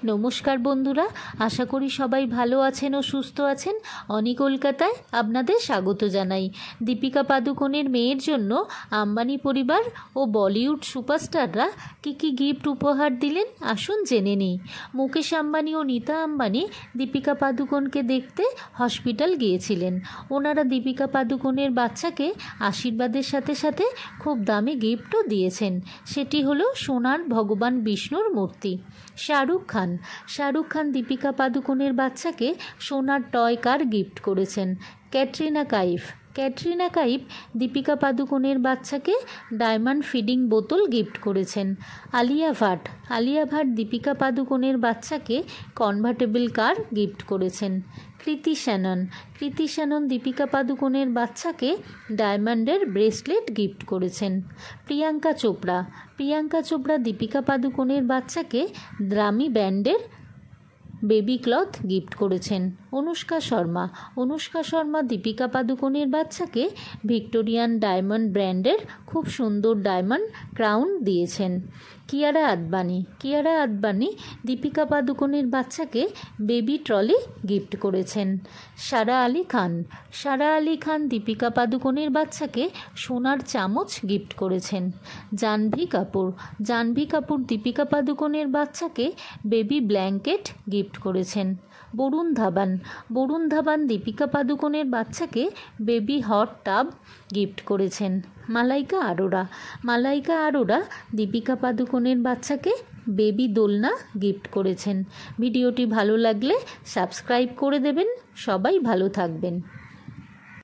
নমস্কার বন্ধুরা, আশা করি সবাই ভালো আছেন ও সুস্থ আছেন। অনি কলকাতায় আপনাদের স্বাগত জানাই। দীপিকা পাদুকোনের মেয়ের জন্য আম্বানি পরিবার ও বলিউড সুপারস্টাররা কী গিফট উপহার দিলেন আসুন জেনে নিই। মুকেশ আম্বানি ও নীতা আম্বানি দীপিকা পাদুকোনকে দেখতে হসপিটাল গিয়েছিলেন। ওনারা দীপিকা পাদুকোনের বাচ্চাকে আশীর্বাদের সাথে সাথে খুব দামি গিফটও দিয়েছেন। সেটি হলো সোনার ভগবান বিষ্ণুর মূর্তি। শাহরুখ খান দীপিকা পাদুকোনের বাচ্চাকে সোনার টয় কার গিফট করেছেন। ক্যাটরিনা কাইফ দীপিকা পাদুকোনের বাচ্চাকে ডায়মন্ড ফিডিং বোতল গিফট করেছেন। আলিয়া ভাট দীপিকা পাদুকোনের বাচ্চাকে কনভার্টেবল কার গিফট করেছেন। কৃতি শ্যানন দীপিকা পাদুকোনের বাচ্চাকে ডায়মন্ডের ব্রেসলেট গিফট করেছেন। প্রিয়াঙ্কা চোপড়া দীপিকা পাদুকোনের বাচ্চাকে দামি ব্র্যান্ডের বেবি ক্লথ গিফট করেছেন। অনুষ্কা শর্মা দীপিকা পাদুকোনের বাচ্চাকে ভিক্টোরিয়ান ডায়মন্ড ব্র্যান্ডের খুব সুন্দর ডায়মন্ড ক্রাউন দিয়েছেন। কিয়ারা আদবানি দীপিকা পাদুকোনের বাচ্চাকে বেবি ট্রলি গিফট করেছেন। সারা আলি খান দীপিকা পাদুকোনের বাচ্চাকে সোনার চামচ গিফট করেছেন। জাহ্নবী কাপুর দীপিকা পাদুকোনের বাচ্চাকে বেবি ব্ল্যাঙ্কেট গিফট করেছেন। বরুণ ধাবান দীপিকা পাদুকোনের বাচ্চাকে বেবি হট টাব গিফট করেছেন। মালাইকা আরোরা দীপিকা পাদুকোনের বাচ্চাকে বেবি দোলনা গিফট করেছেন। ভিডিওটি ভালো লাগলে সাবস্ক্রাইব করে দেবেন। সবাই ভালো থাকবেন।